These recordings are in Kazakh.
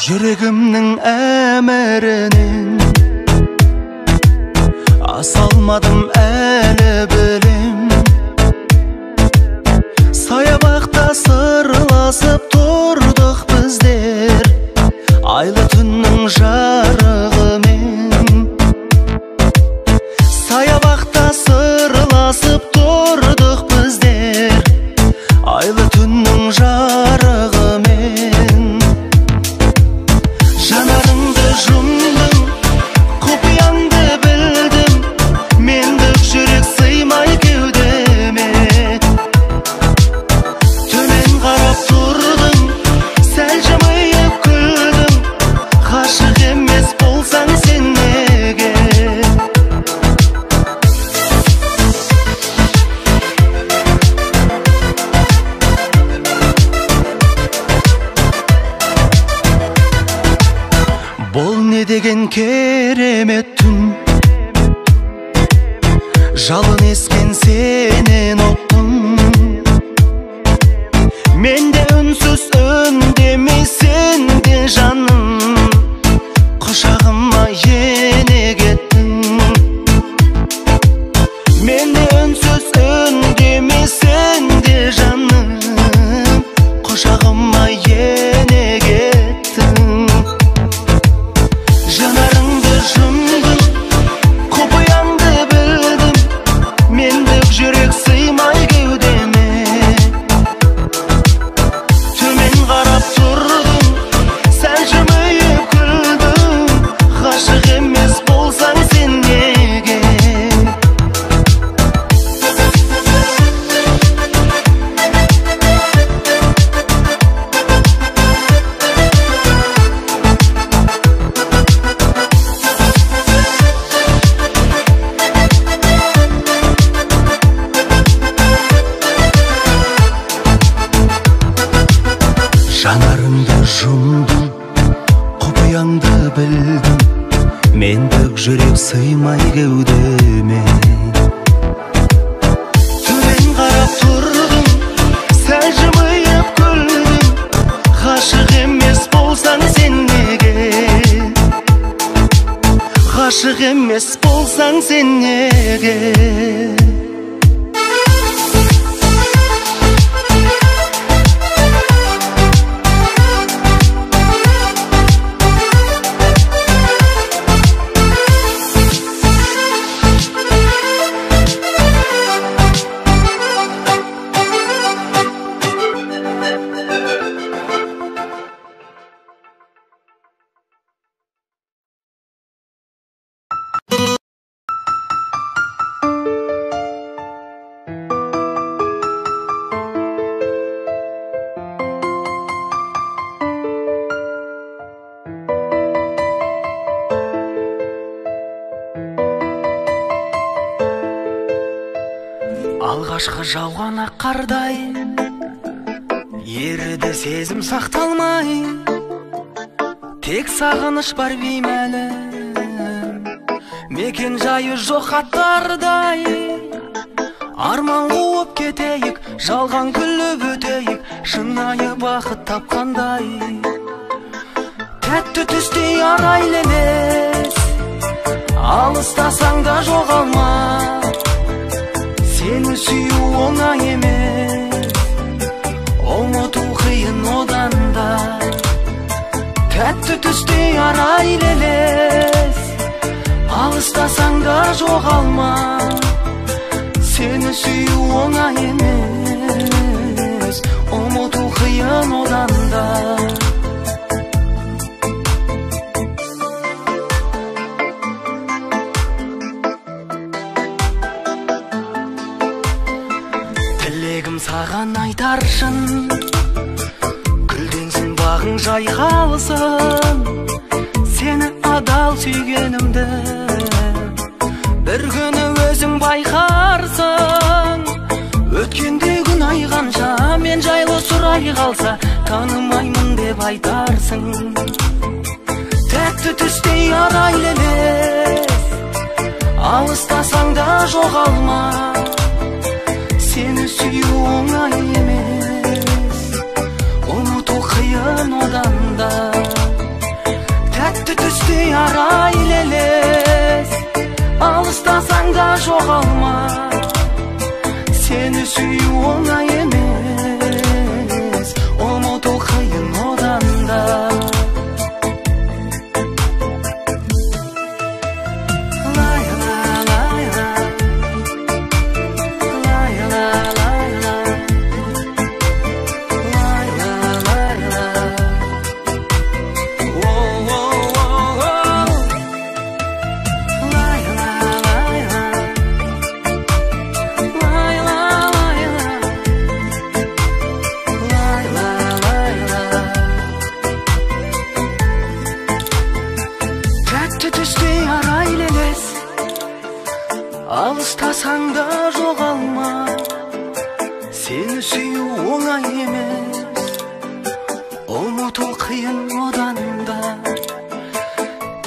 Yüreğimnin emerinin asalmadım eli bilim. Sayabakta sırlasıp durduk bizler, aylı tünün jarığымен. Sayabakta sırlasıp durduk bizler, aylı tünün jarığымен. Janarыңды жұмдым, құпияңды білдім, мендік жүрек сыймай кеудеме. Төмен қарап тұрдым, сәл жымиып күлдім, ғашық емес болсаң сен неге? Бұл не деген керемет түн, жалын ескен сенен оттым. Мен де үнсіз үндемесең де жаным, құшағыма ене кеттің. Мен де үнсіз үндемесең де жаным, құшағыма ене кеттің. Жанарыңды жұмдым, құпияңды білдім, мендік жүрек сыймай кеудеме. Төмен қарап тұрдым, сәл жымиып күлдім, ғашық емес болсаң сен неге? Жанарыңды жұмдым, құпияңды білдім, мендік жүрек сыймай кеудеме. Төмен қарап тұрдым, сәл жымиып күлдім, ғашық емес болсаң сен неге? Ғашық емес болсаң сен неге? Алғашқы жауған ақ қардай еріді сезім сақталмай, тек сағыныш бар беймәлі, мекен жайы жоқ аттардай. Арман қуып кетейік, жалған күліп өтейік, шынайы бақыт тапқандай. Тәтті түстей арайлы емес, алыстасаң да жоғалма. Сені сүю оңай емес, ұмыту қиын одан да. Тәтті түстей арайлы елес, алыстасаң да жоғалма. Сені сүю оңай емес, ұмыту қиын одан да. Саған айтаршын, гүлденсін бағың жайқалсын, сені адал сүйгенімді бір күні өзің байқарсың. Өткенде күн айғанша мен жайлы сұрай қалса, танымаймын деп айтарсың. Тәтті түстей арайлы елес, алыстасаң да жоғалма. Сені сүю оңай емес, ұмыту қиын одан да. yara ileles, alıştasan da жоғалma. Seni süyü oңай емес, ұмыту қиын одан да. Alıştasan da жоғалма. Seni süyü oңай емес, ұмыту қиын одан да.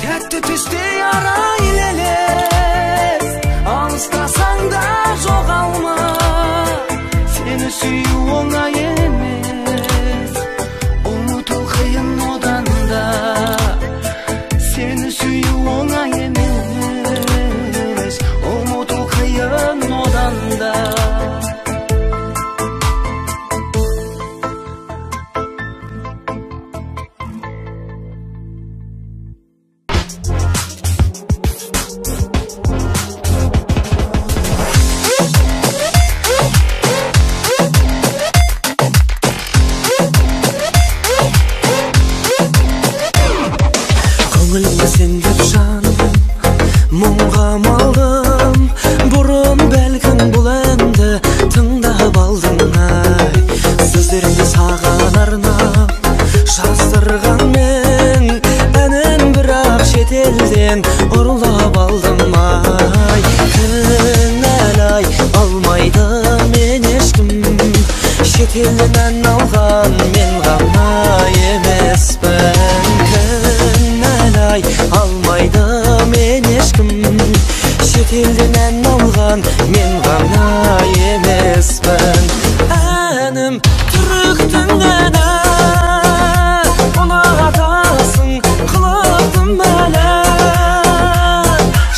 Тәтті түсте ара елес, алыстасаң да жоғалма. Seni süyü oңай емес, ұмыту қиын одан да. Seni süyü oңай емес, ұмыту қиын одан да. Көңілімді сендеп жаным, мұңға малдым. Бұрын бәлкім бұл әнді тыңдап алдың ай. Сөздерімді саған арнап жаздырған мен, әнін бірақ шетелден ұрлап алдым ай. Кінәлай алмайды мен ешкім, шетелден ән алған мен ғана емеспін. Алмайды мен ешкім, шетелден ән алған мен ғана емеспін. Әнім түріктің әні, ұнатасың қылықтым әлі.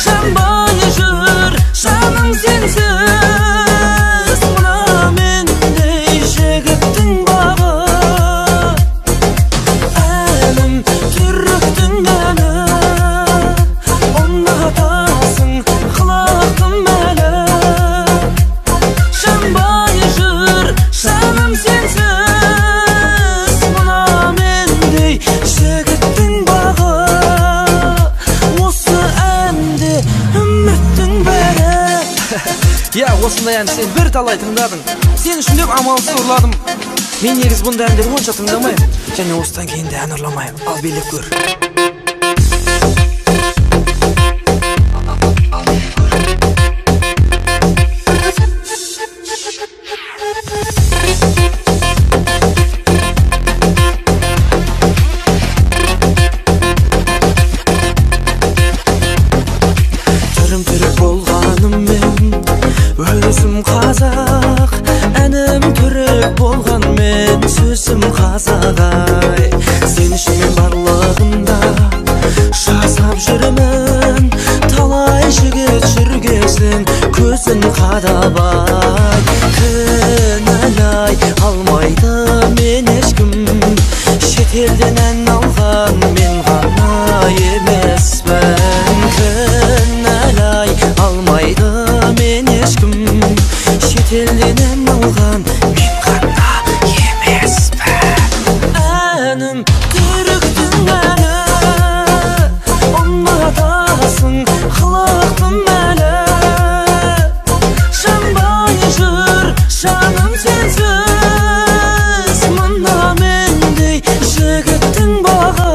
Жанбай жүр жаным сенсіз, мына мендей жігіттің бағы. Әнім түріктің әні, осындай ән сен бір талай тыңдадың. Сен үшін деп амалсыз ұрладым. Мен негіз бұндай әндер онша тыңдамайым, және осыдан кейін де ән ұрламайым. Ал билеп көр. Түрім түрік болғаным мен, өзім қазақ, әнім түрік болған мен, сөзім қазақ ай. Сен үшін мен барлығында жасап жүрмін, талай жігіт жүргесін көзін қадап ай. Кінәлай алмайды мен ешкім, шетелден ән алған мен ғана емеспін. Кінәлай алмайды мен ешкім, шетелден ән алған мен ғана емеспін. Әнім түріктің әні, ұнатасың қылықтым әлі. Жанбай жүр жаным сенсіз, мына мендей жігіттің бағы.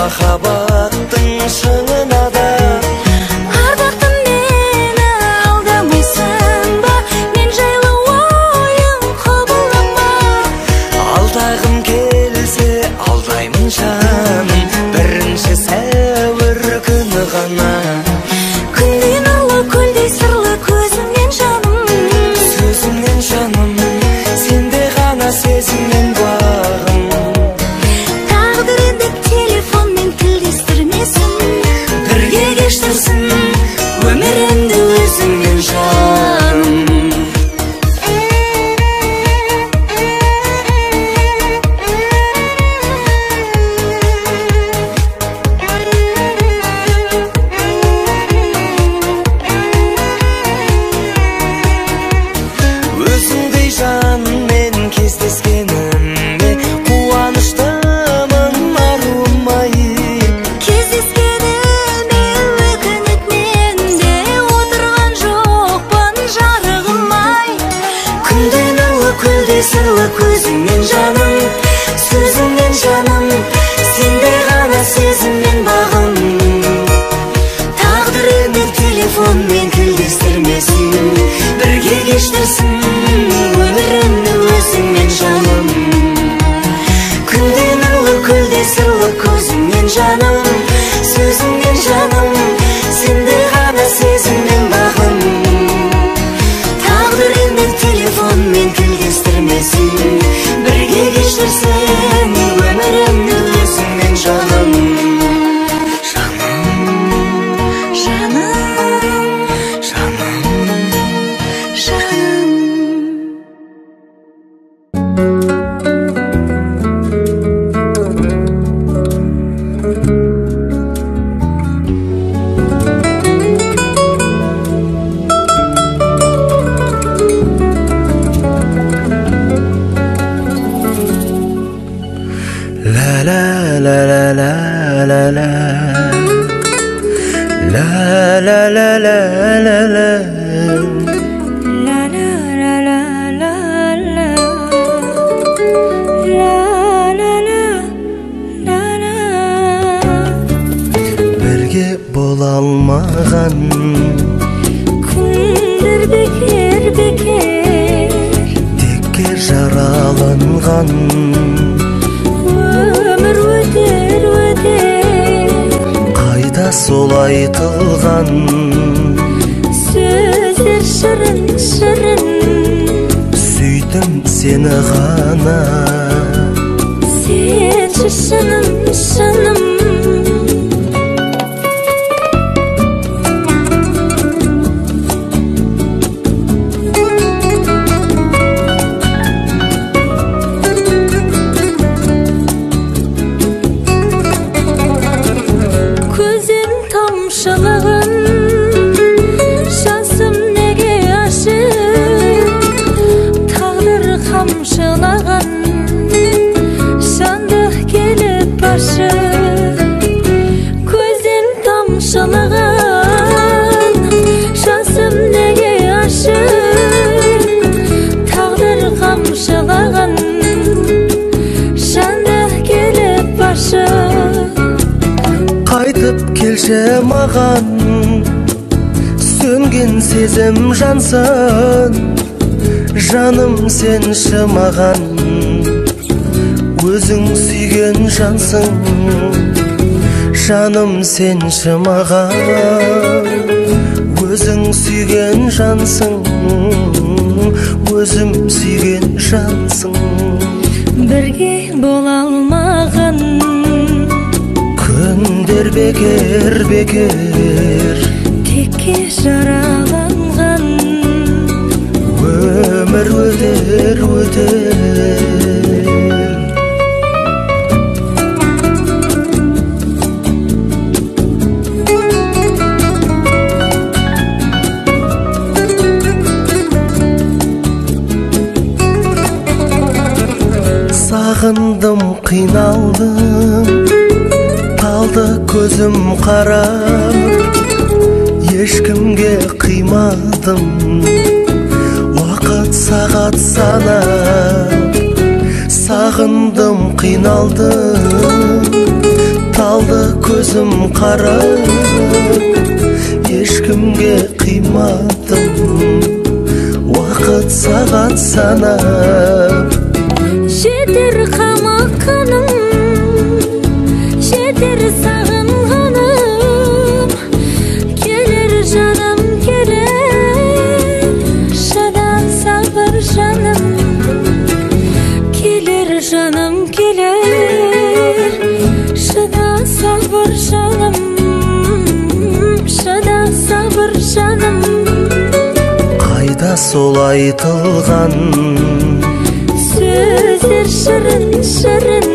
махаббаттың шыңына да. Ардақтым мені алдамайсың ба, мен жайлы ойың құбылама. Алдағым келсе алдаймын жаным, бірінші сәуір күні ғана. Күндей нұрлы көлдей сырлы көзіңнен жаным, Сөзіңнен жаным, сенде ғана сезіммен бағым. тағдыр енді телефонмен тілдестірмесін, Бірге кештірсін өмірімді өзіңмен жаным. Өзіңдей жанмен кездескеніме қуаныштымын арумай. кездескеніме өкініп менде отырған жоқпын жарығым-ай. Күндей нұрлы көлдей сырлы көзіңнен жаным, сөзіңнен жаным, сенде ғана сезіммен бағым. Тағдыр енді телефонмен тілдестірмесін, Бірге кештірсін өмірімді өзіңмен жаным. күндей нұрлы көлдей сырлы көзіңнен жаным, Сөзіңнен жаным, сенде ғана сезіммен бағым. тағдыр енді телефонмен тілдестірмесін, Бірге кештірсін өмірімді өзіңмен жаным. жаным, Жаным, жаным. La la la la la la la La la la la la la La la la la la la La la la la la. Бірге бола алмаған Күндер бекер бекер, текке жараланған өмір өтер өтер, қайда сол айтылған сөздер шырын шырын, сүйдім сені ғана сенші шыным шыным. Көзім тамшылығын, жасым неге ашық, тағдыр қамшылаған, жанды келіп ашық. Көзім тамшылығын, жасым неге ашық, тағдыр қамшылаған, жанды келіп ашық. қайтып келші маған сөнген сезім жансың жаным сенші маған өзің сүйген жансың жаным сенші маған өзің сүйген жансың өзім сүйген жансың бірге бола алмаған күндер бекер бекер текке жараланған өмір өтер өтер сағындым қиналдым талды көзім қарап ешкімге қимадым уақыт сағат санап сағындым қиналдым kaldı gözüm kara, ешкімге қимадым уақыт сағат санап. Жетер қамаққаным, жетер сағынғаным, келер жаным келер, шыда сабыр жаным, келер жаным келер, шыда сабыр жаным, шыда сабыр жаным. Қайда сол айтылған сөздер шырын шырын,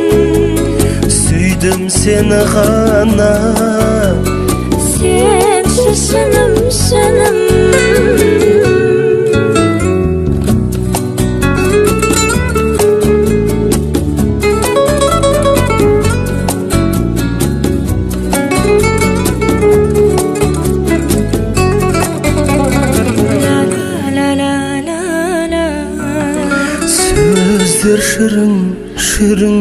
сүйдім сені ғана, сенші шыным шыным. сөздер шырын шырын,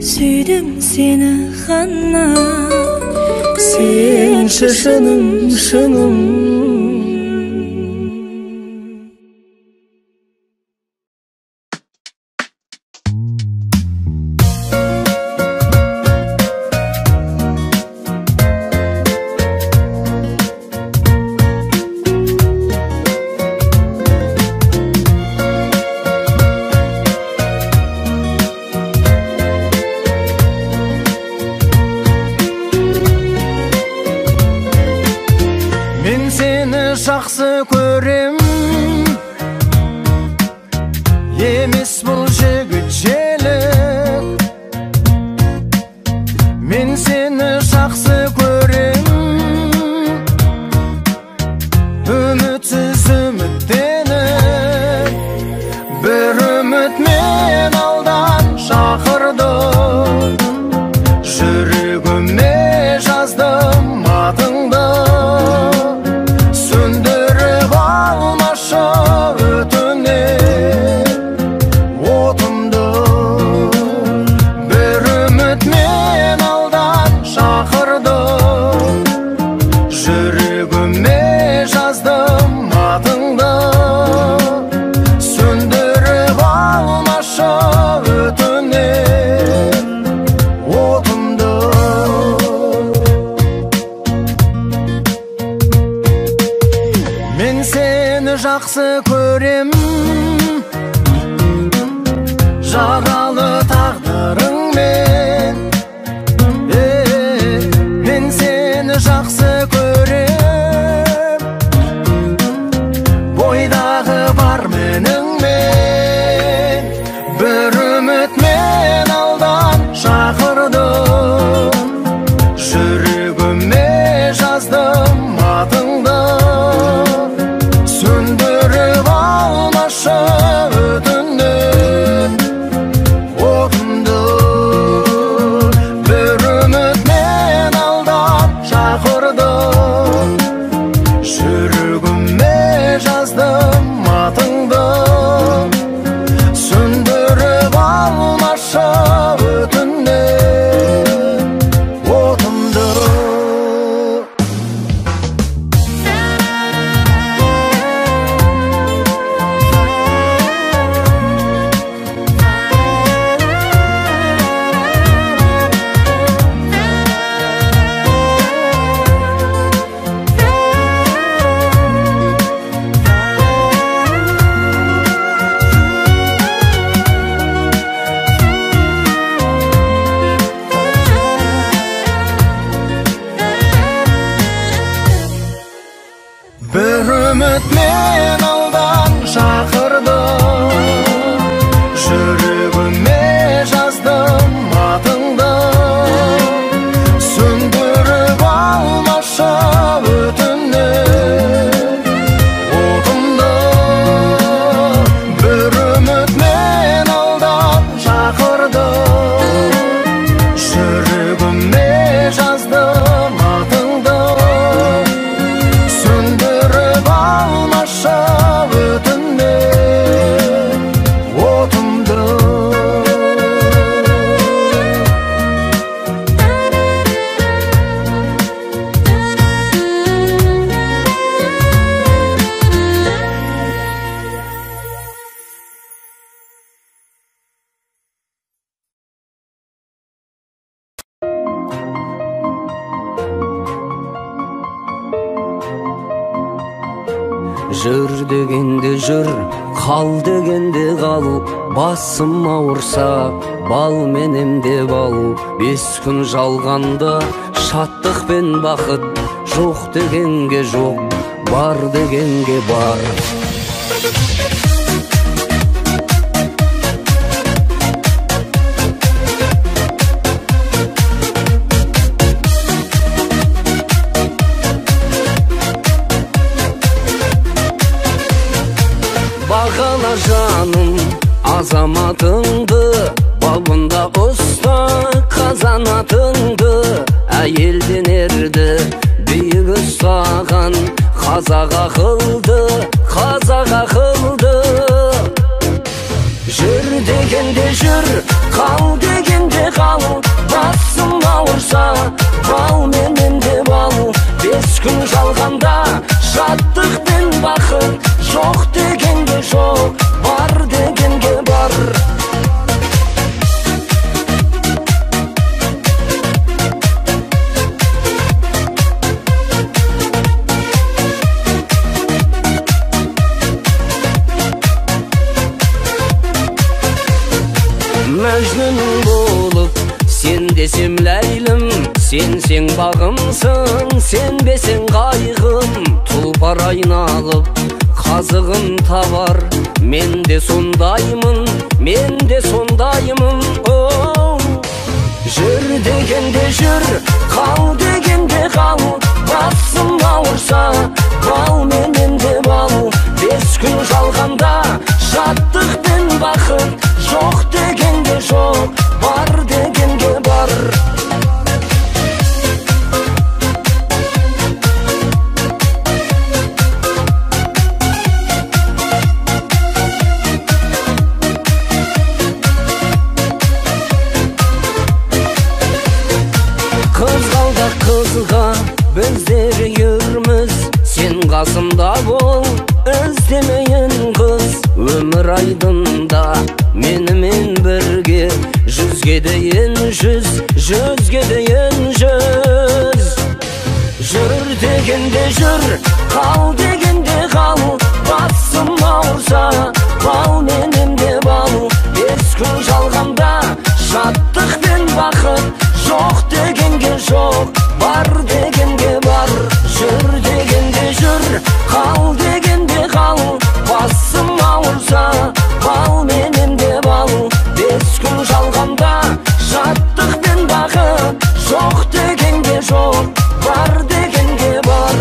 Сүйдім сені ғана, сенші шыным шыным. Мен сені жақсы көрем, емес бұл жігіт желік. Мен сені жақсы көрем, үмітсіз үміттеніп, бір үміт мен алдан шақырды, жүрегіме жаздым атыңды. Мен сені жақсы көрем, жаралы тағдырыңмен. Мен сені жақсы көрем, бойдағы бар меніңмен. Бір үміт мен алдан шақырдым, жүрегіме жаздым атыңды. Söndürüp almaşı ötünüm otumdu, bir ümit men aldan şakırdım, жүрегіме жаздым атыңды. Söndürüp almaşı ötünüm otumdu. Bir ümit men aldan şakırdım, жүрегіме жаздым атыңды. Söndürüp almaşı ötünüm otumdu, bir ümit men aldan şakırdım, жүрегіме жаздым атыңды. Söndürüp almaşı Jür degende jür, kal degende kal. Basım ağırsa, bal menemde bal. 5 gün жалғанда, şattık ben bakıt. Жоқ дегенге жоқ, бар дегенге бар. Bağala canım azamatındı, babında usta kazanatındı. Әйелден ерді büyük ustaған, қазаға қылды, қазаға қылды. Жүр дегенде жүр, қал дегенде қал. Басым ауырса, бал мененде бал. 5 gün жалғанда, шаттық пен бақыт. Жоқ дегенге жоқ, бар дегенге бар. Мәжнүн болып, сен десем ләйлім. Сен бағымсың, сенбесең қайғым. Тұлпар айналып, қазығын табар. Мен де сондаймын, мен де сондаймын. Жүр дегенде жүр, қал дегенде қал. Басым ауырса, бал мененде бал. 5 gün жалғанда, шаттық пен бақыт. Жоқ дегенге жоқ, бар дегенге бар. Қызғалдақ қызға біздер жүрміз. Сен қасымда бол, іздемейін қыз. Өмір айдында менімен бірге. 100-ге дейін 100, 100-ге дейін 100. Жүр дегенде жүр, қал дегенде қал. Басым ауырса, бал менемде бал. 5 gün жалғанда, шаттық пен бақыт. Жоқ дегенге жоқ, бар дегенге бар. Жүр дегенде жүр, қал дегенде қал. Басым ауырса, бал менемде бал. 5 gün жалғанда, шаттық пен бақыт. Жоқ дегенге жоқ, бар дегенге бар.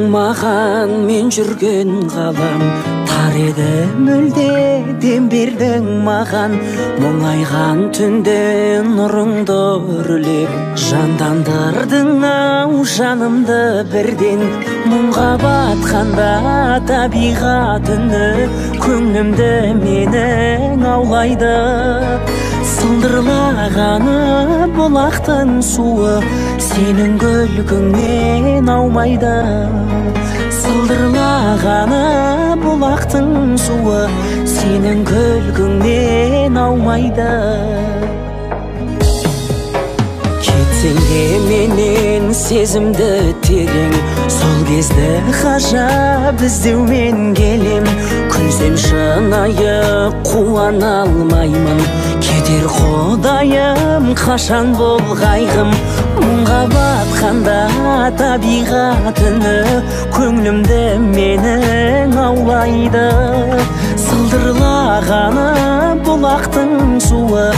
Маған мен жүрген ғалам тар еді, мүлде дем бердің маған. Мұңайған түнде нұрыңды үрлеп, жандандырдың ау жанымды бірден. Мұңға батқанда табиғат үні, көңілімді менің аулайды. Сылдырлағаны бұлақтың суы, сенің күлкіңнен аумайды. Сылдырлағаны бұлақтың суы, сенің күлкіңнен аумайды. Кетсең менен сезімді терең, сол кезде ғажап іздеумен келем. Күнсем шынайы қуана алмаймын, кетер Құдайым қашан бол қайғым. Мұңға батқанда табиғат үні, көңлімді менің аулайды. Сылдырлағаны бұлақтың суы,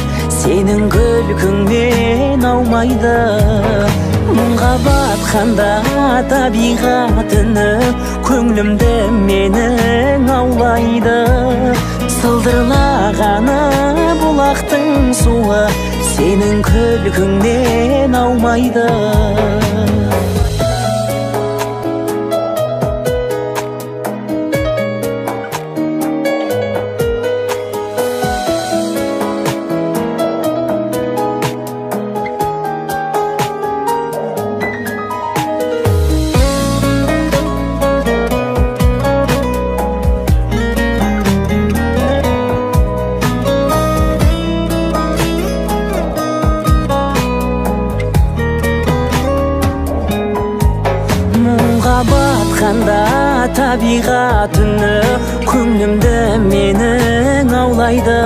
сенің күлкіңнен аумайды. Мұңға батқанда табиғат үні, көңлімді менің аулайды. Сылдырлағаны бұлақтың суы, сенің күлкіңнен аумайды. Табиғат үні, көңлімді менің аулайды.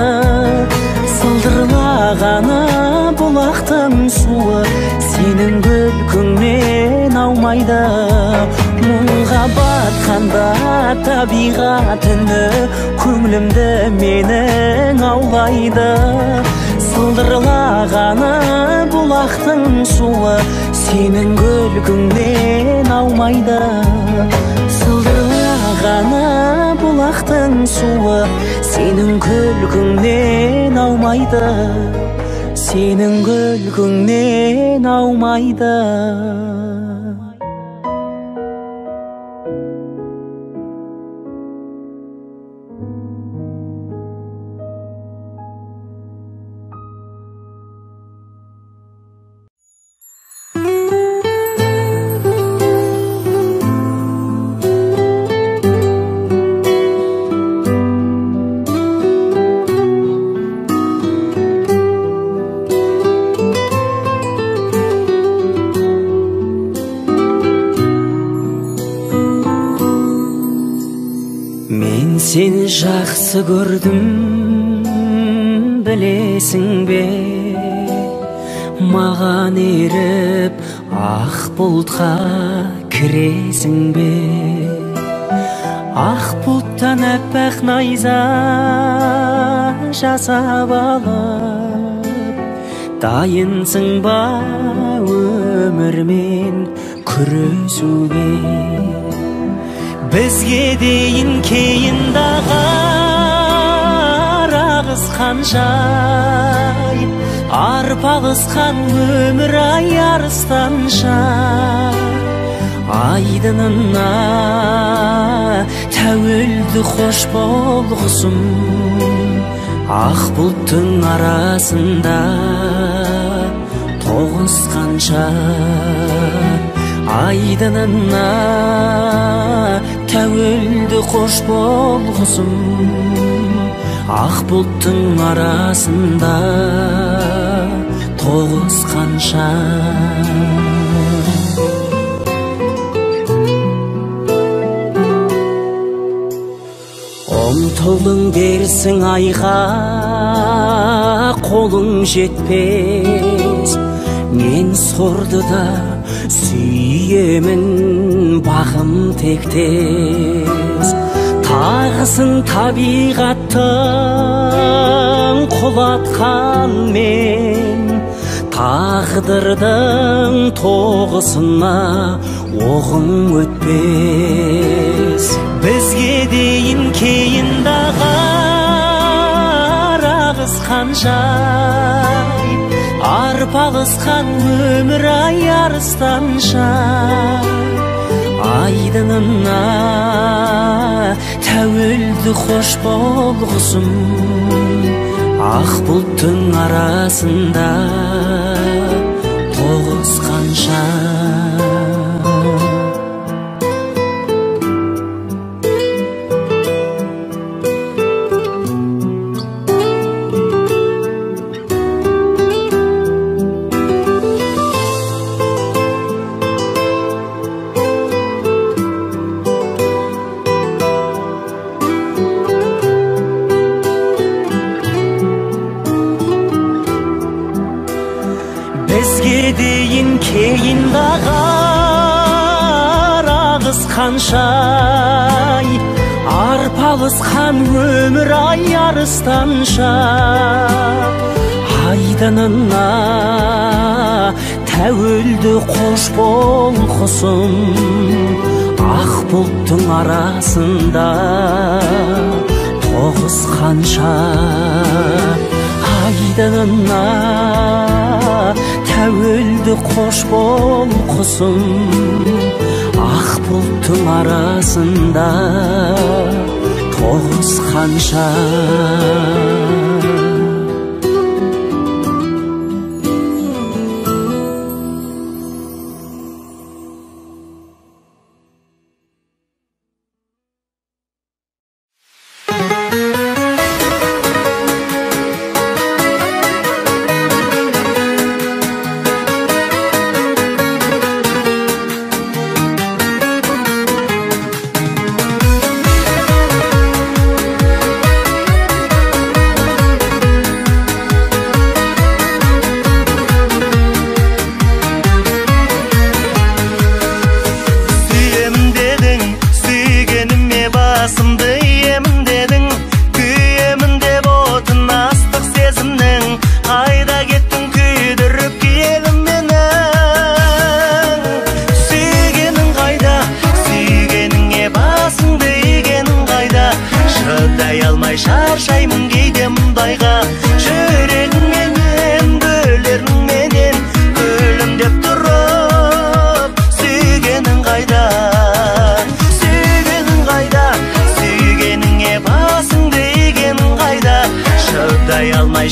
Сылдырлағаны бұлақтың суы, сенің күлкіңнен аумайды. Мұңға батқанда табиғат үні, көңлімді менің аулайды. Сылдырлағаны бұлақтың суы, сенің күлкіңнен аумайды. Сылдырлағаны бұлақтың суы, сенің күлкіңнен аумайды. Сенің күлкіңнен аумайды. Сені жақсы көрдім, білесің бе? Маған еріп, ақ бұлтқа кіресің бе? Ақ бұлттан әппақ найза жасап алып, дайынсың ба өмірмен күресуге? Бізге дейін кейін дағар ағысқаншай, арпалысқан өмір ай арыстанша. Айдынына тәуелді қош болғысым, ақ бұлттың арасында тоғысқанша. Айдынына тәуелді қош болғысым, ақ бұлттың арасында тоғысқанша. Ұмтылдың дерсің айға, қолың жетпес. Мен сорды да сүйемін, бағым тектес. Тағысын табиғаттың құлатқан мен, тағдырдың тоғысына оғым өтпес. Бізге дейін кейін дағар ағысқаншай, арпалысқан өмір ай арыстанша. Айдынына тәуелді қош болғысым, ақ бұлттың арасында тоғысқанша. қаншай арпалысқан өмір ай арыстанша айдынына тәуелді қош бол құсым ақ бұлттың арасында тоғысқанша айдынына тәуелді қош бол құсым ақ бұлттың арасында тоғысқанша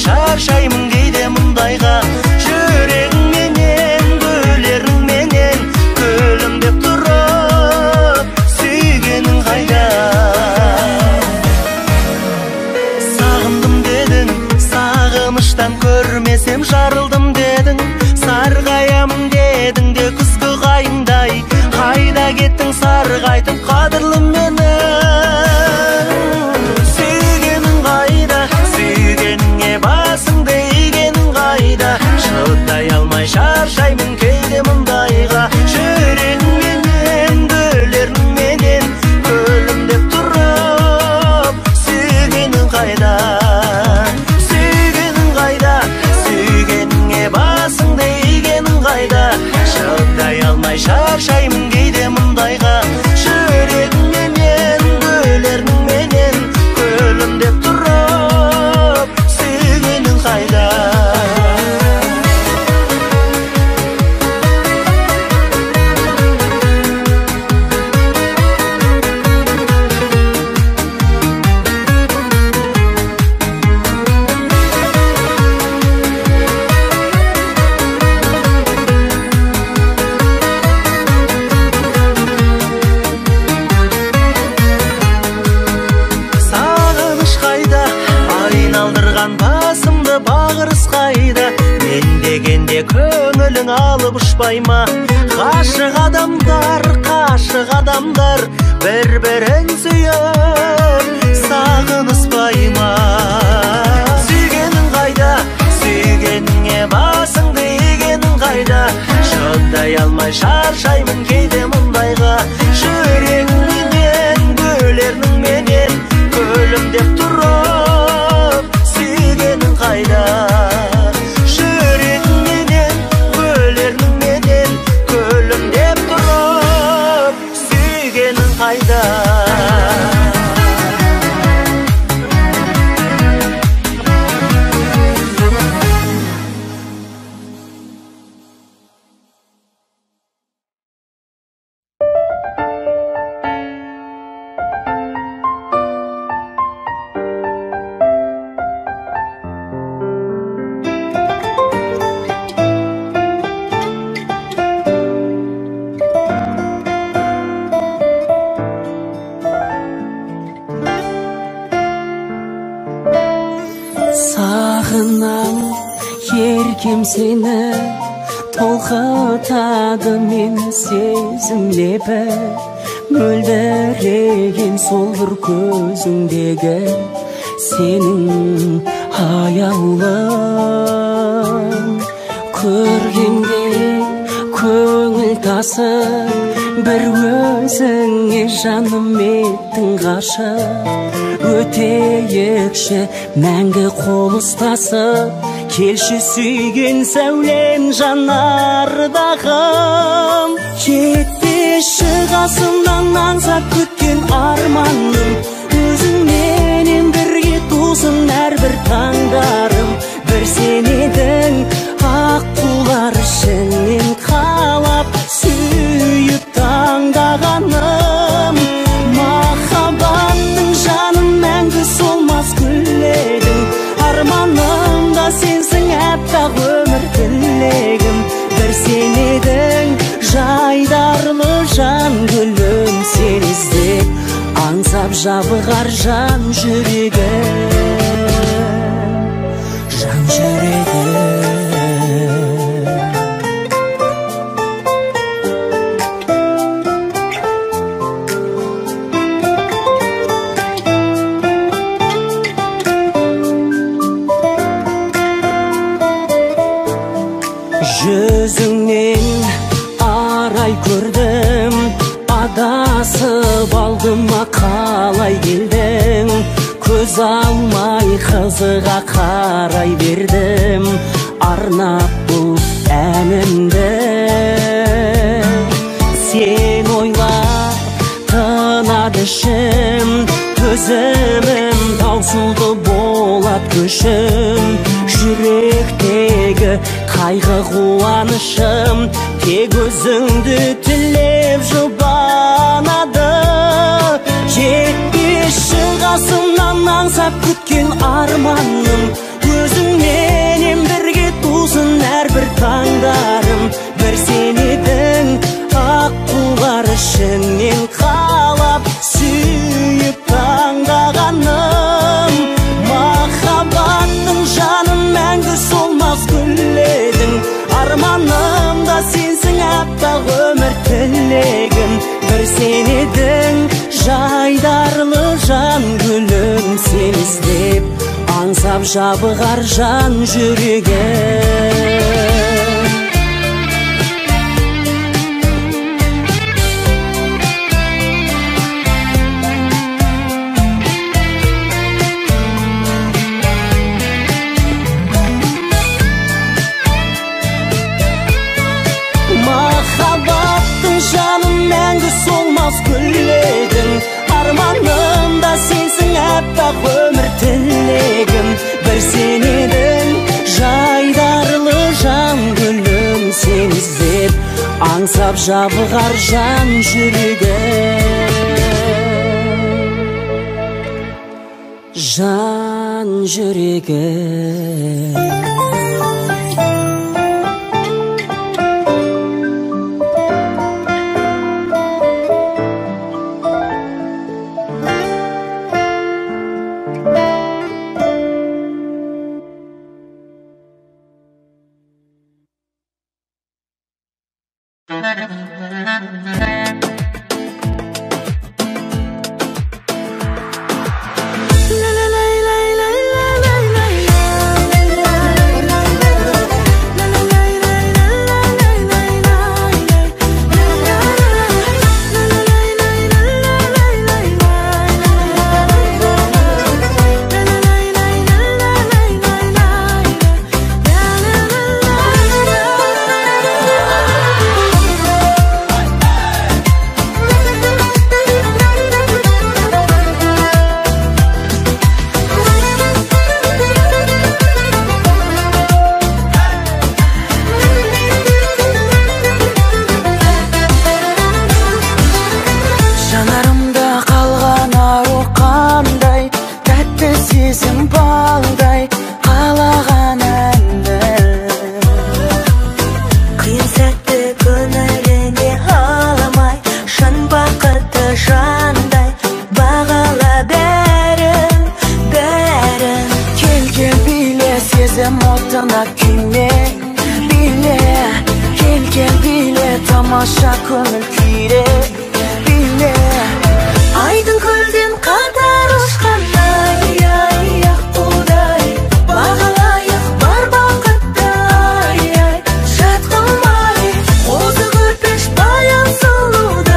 шаршаймын кейде мұндайға жүрегіңменен гүлеріңменен күлімдеп тұрып сүйгенің қайда сағындым дедің сағыныштан көрмесем жарылдым дедің сарғаямын дедің де күзгі қайыңдай қайда кеттің сарғайтып қадірлім мені шыдай алмай шаршаймын кейде мұндайға жүрегіңменен гүлеріңменен күлімдеп тұрып сүйгенің қайда сүйгенің қайда сүйгеніңе басыңды игенің қайда шыдай алмай шаршаймын кейде мұндайға жүрегіңменен гүлеріңменен күлімдеп тұрып сүйгенің қайда басымды бағырыс қайда мен дегенде көңілің алып ұшпай ма ғашық адамдар бір-бірін сүйіп сағыныспай ма сүйгенің қайда сүйгеніңе басыңды игенің қайда шыдай алмай шаршаймын кейде мұндайға жүрегіңменен гүлеріңменен күлімдеп тұрып сүйгенің қайда жүрегіңменен гүлеріңменен күлімдеп тұрып сүйгенің қайда сағынам еркем сені толқытады мен сезім лебі мөлдіреген сол бір көзіңдегі сенің аяулың көргенде көңіл тасып bir өзіңе жаным еттің ғашық өтейікші мәңгі қол ұстасып келші сүйген сәулем жанардағым кетпеші қасымнан аңсап күткен арманым өзіңменен бірге тусын әрбір таңдарым бір сен едің аққулар ішінен қалап сүйіп таңдағаным махаббаттың жаным мәңгі солмас гүл едің арманымда сенсің әппақ өмір тілегім бір сен едің жайдарлы жан гүлім сен іздеп аңсап жабығар жан жүрегім жан жүрегім жүзіңнен арай көрдім адасып алдыма қалай келдің көз алмай қызыға қарай бердім арнап бұл әнімді сен ойлап тынады ішім төзімім таусылды болат көшім жүректегі қайғы қуанышым тек өзіңді тілеп жұбанады жетпеші қасымнан аңсап күткен арманым өзіңменен бірге тусын әрбір таңдарым бір сен едің аққулар ішінен қалап сүйіп таңдағаным махаббаттың жаным мәңгі солмас гүл едің арманымда сенсің әппақ өмір тілегім бір сен едің жайдарлы жан гүлім сен іздеп аңсап жабығар жан жүрегім махаббаттың жаным мәңгі солмас гүл едің арманымда сенсің әппақ өмір тілегім бір сен едің жайдарлы жан гүлім сен іздеп аңсап жабығар жан жүрегім жан жүрегім тамаша көңіл күйре биле айдың көлден қатар ұшқандай аққудай бағалайық бар бақыттай жат қылмай қозы көрпеш баян сұлудай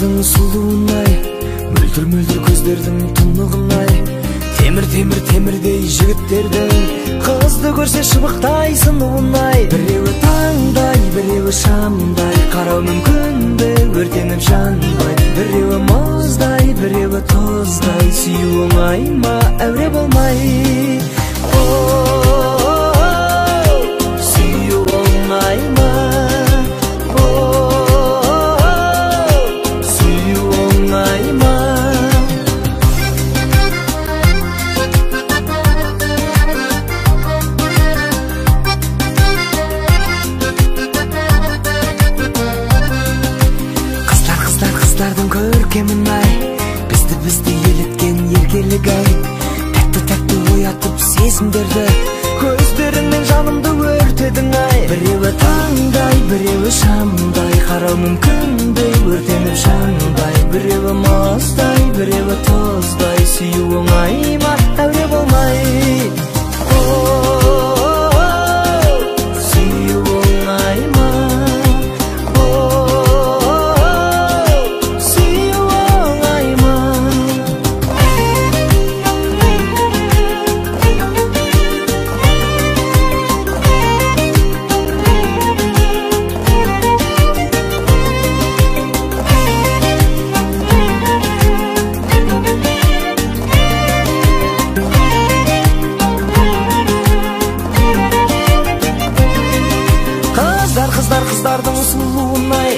қыздардың сұлуынай, мөлдір көздердің тұнығынай, темірдей жігіттердің қызды көрсе шыбықтай сынуынай. Біреуі таңдай, біреуі шамдай, қарау мүмкін бе өртеніп жанбай. Біреуі мұздай, біреуі тұздай, сүю оңай ма, әуре болмай. Сүю оңай ма, сүю оңай ма. Қыздардың көркемін-ай, бізді елеткен еркелік-ай, тәтті оятып сезімдерді, көздеріңмен жанымды өртедің-ай. Біреуі таңдай, біреуі шамдай, қарау мүмкін бе өртеніп жанбай. Біреуі мұздай, біреуі тұздай, сүю оңай ма, әуре болмай. Сүю оңай ма, қыздардың сұлуынай,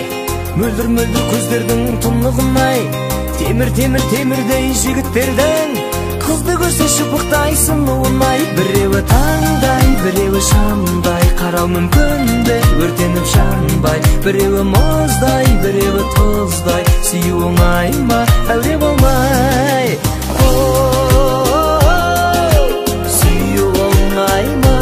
мөлдір көздердің тұнығынай, темірдей жігіттердің қызды көрсе шыбықтай сынуынай. Біреуі таңдай, біреуі шамдай, қарау мүмкін бе өртеніп жанбай. Біреуі мұздай, біреуі тұздай, сүю оңай ма, әуре болмай. Сүю оңай ма,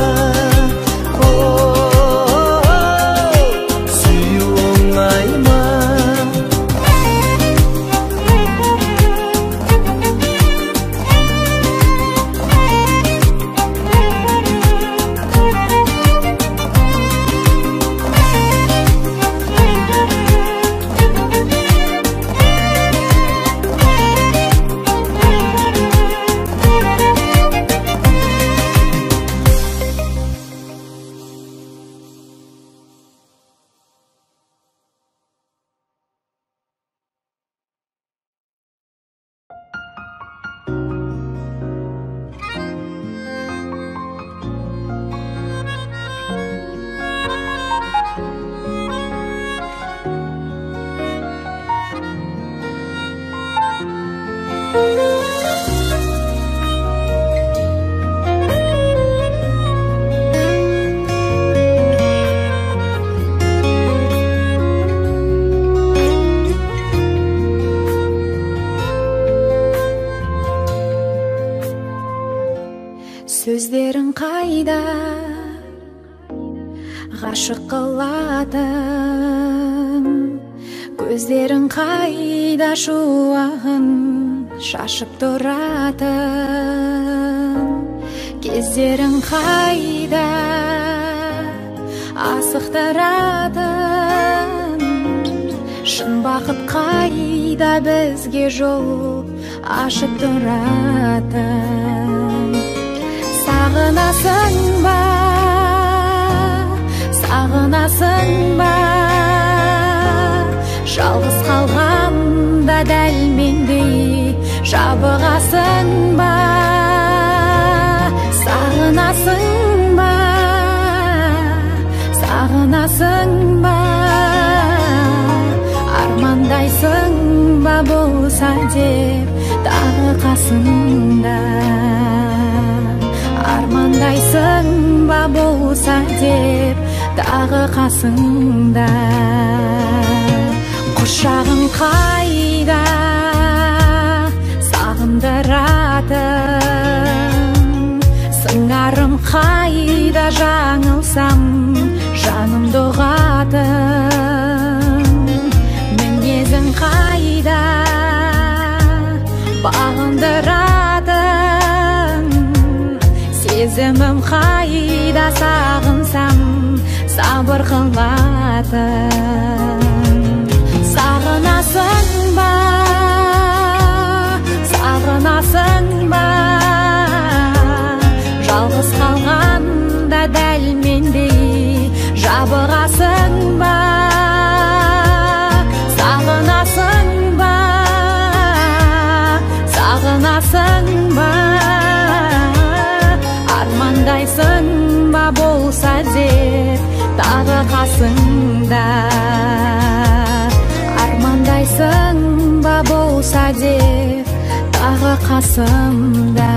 сөздерің қайда, ғашық қылатын, көздерің қайда, шуағын шашып тұратын, кездерің қайда, асықтыратын, шын бақыт қайда, бізге жол ашып тұратын. Сағынасың ба, жалғыз қалғанда дәл мендей жабығасың ба. Сағынасың ба, армандайсың ба, болса деп тағы қасымда. Армандайсың ба, болса деп тағы қасыңда. Құшағың қайда, сағындыратын, сыңарым қайда, жаңылсам жанымды ұғатын. Мінезің қайда, бағындыратын, сезімім қайда, сағынсам сабыр қылатын. Сағынасың ба, дәл мендей жабығасың ба, сағынасың ба, сағынасың ба, армандайсың ба болса деп тағы қасыңда, армандайсың ба болса деп тағы қасымда.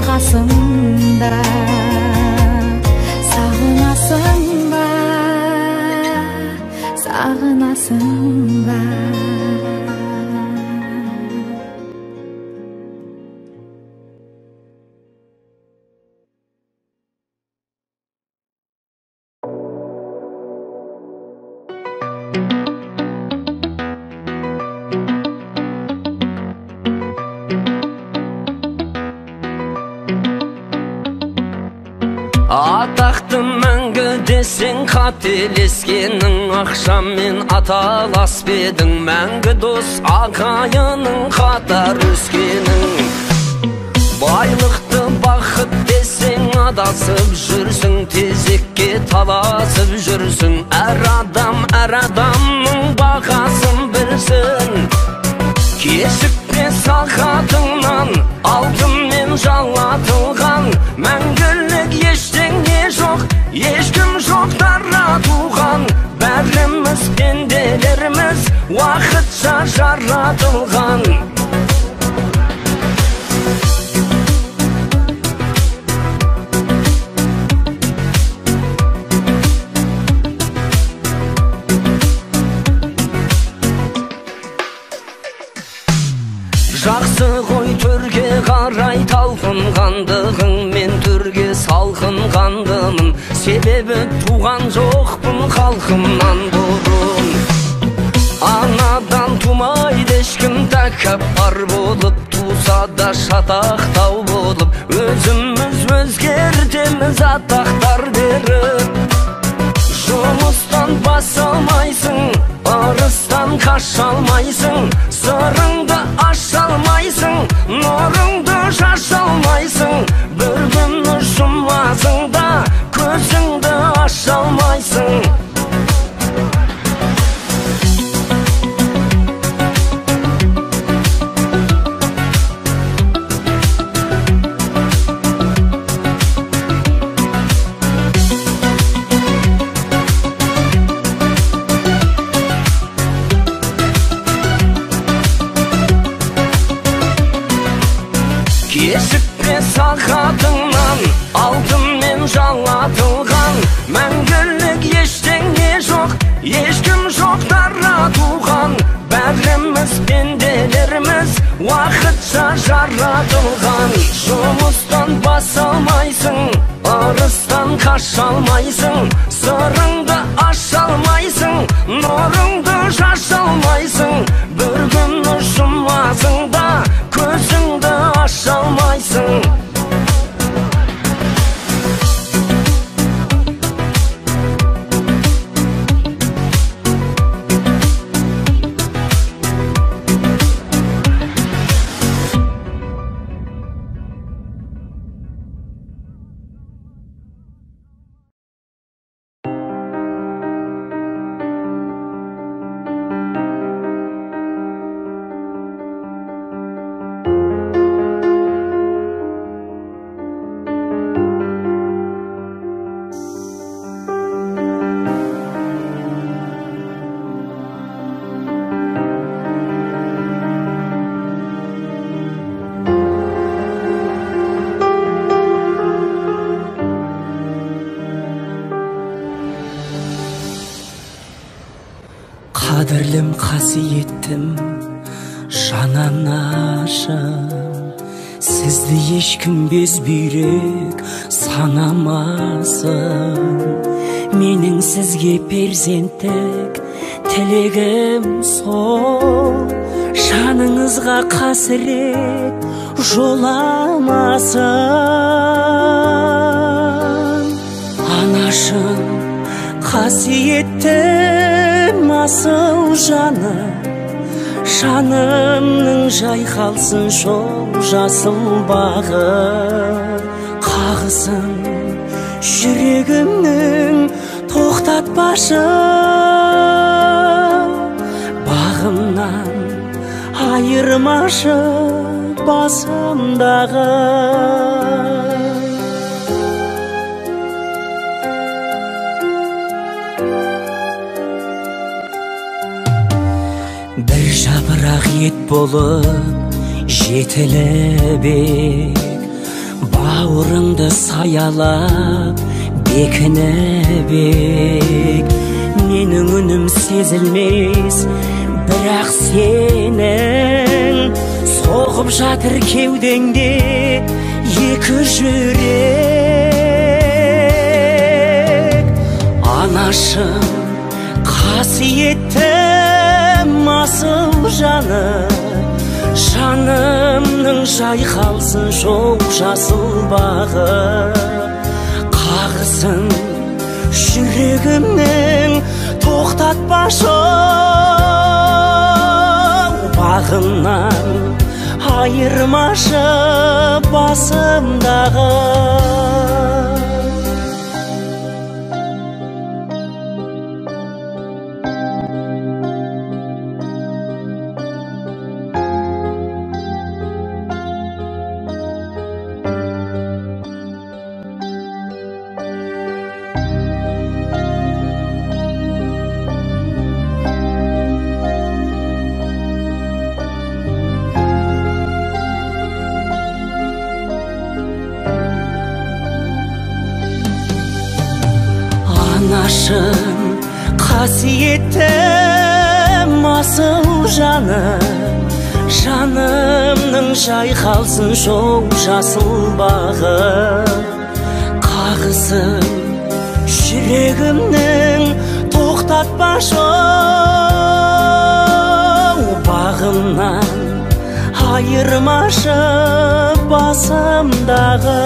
Қасымда сағынасың ба, сағынасың ба. Атақты мәңгі десең қателескенің, ақшамен аталас бедің, мәңгі дос ағайының қатар өскенің. Байлықты бақыт десең адасып жүрсің, тезекке таласып жүрсің. Әр адамның бағасын білсін. Кешікпе сағатыңнан алтынмен жалатылған, мәңгілік ештеңе жоқ, ешкім жоқ дара туған. Бәріміз пенделерміз, уақытша жаратылған. Жақсы ғой төрге қарай талпынғандығың, мен төрге салқынғандымын, себебі туған жоқпын халқымнан бұрын. Анадан тумайды ешкім тәкаппар болып, туса да шатақтау болып, өзіміз өзгертеміз атақтар беріп. Жұмыстан бас алмайсың, ырыстан қаша алмайсың, сырыңды аша алмайсың, нұрыңды шаша алмайсың. Бір күн жұмасың да көзіңді аша алмайсың. Кешікпе сағатыңнан алтынмен жалатылған, мәңгілік ештеңе жоқ, ешкім жоқ дара туған. Бәріміз пенделерміз, уақытша жаратылған. Жұмыстан бас алмайсың, ырыстан қаша алмайсың, сырыңды аша алмайсың, нұрыңды шаша алмайсың. Бір күн жұмасың да көзіңді аша алмайсың. Қадірлім қасиеттім жананашым, сізді ешкім безбүйрек санамасын. Менің сізге перзенттік тілегім сол, жаныңызға қасірет жоламасын. Анашым, қасиеттім асыл жаны, жанымның жайқалсын шоқ жасыл бағы. Қағысын жүрегімнің тоқтатпашы, бағымнан айырмашы басымдағы. Бір жапырақ ет болып жетіліп ек, бауырыңды саялап бекініп ек. Менің үнім сезілмес, бірақ сенің соғып жатыр кеудеңде екі жүрек. Анашым, қасиеттім асыл жаны, жанымның жайқалсын шоқ жасыл бағы. Қағысын жүрегімнің тоқтатпашы, бағымнан айырмашы басымдағы. Анашым, қасиеттім асыл жаны, жанымның жайқалсын шоқ жасыл бағы. Қағысын жүрегімнің тоқтатпашы, бағымнан айырмашы басымдағы.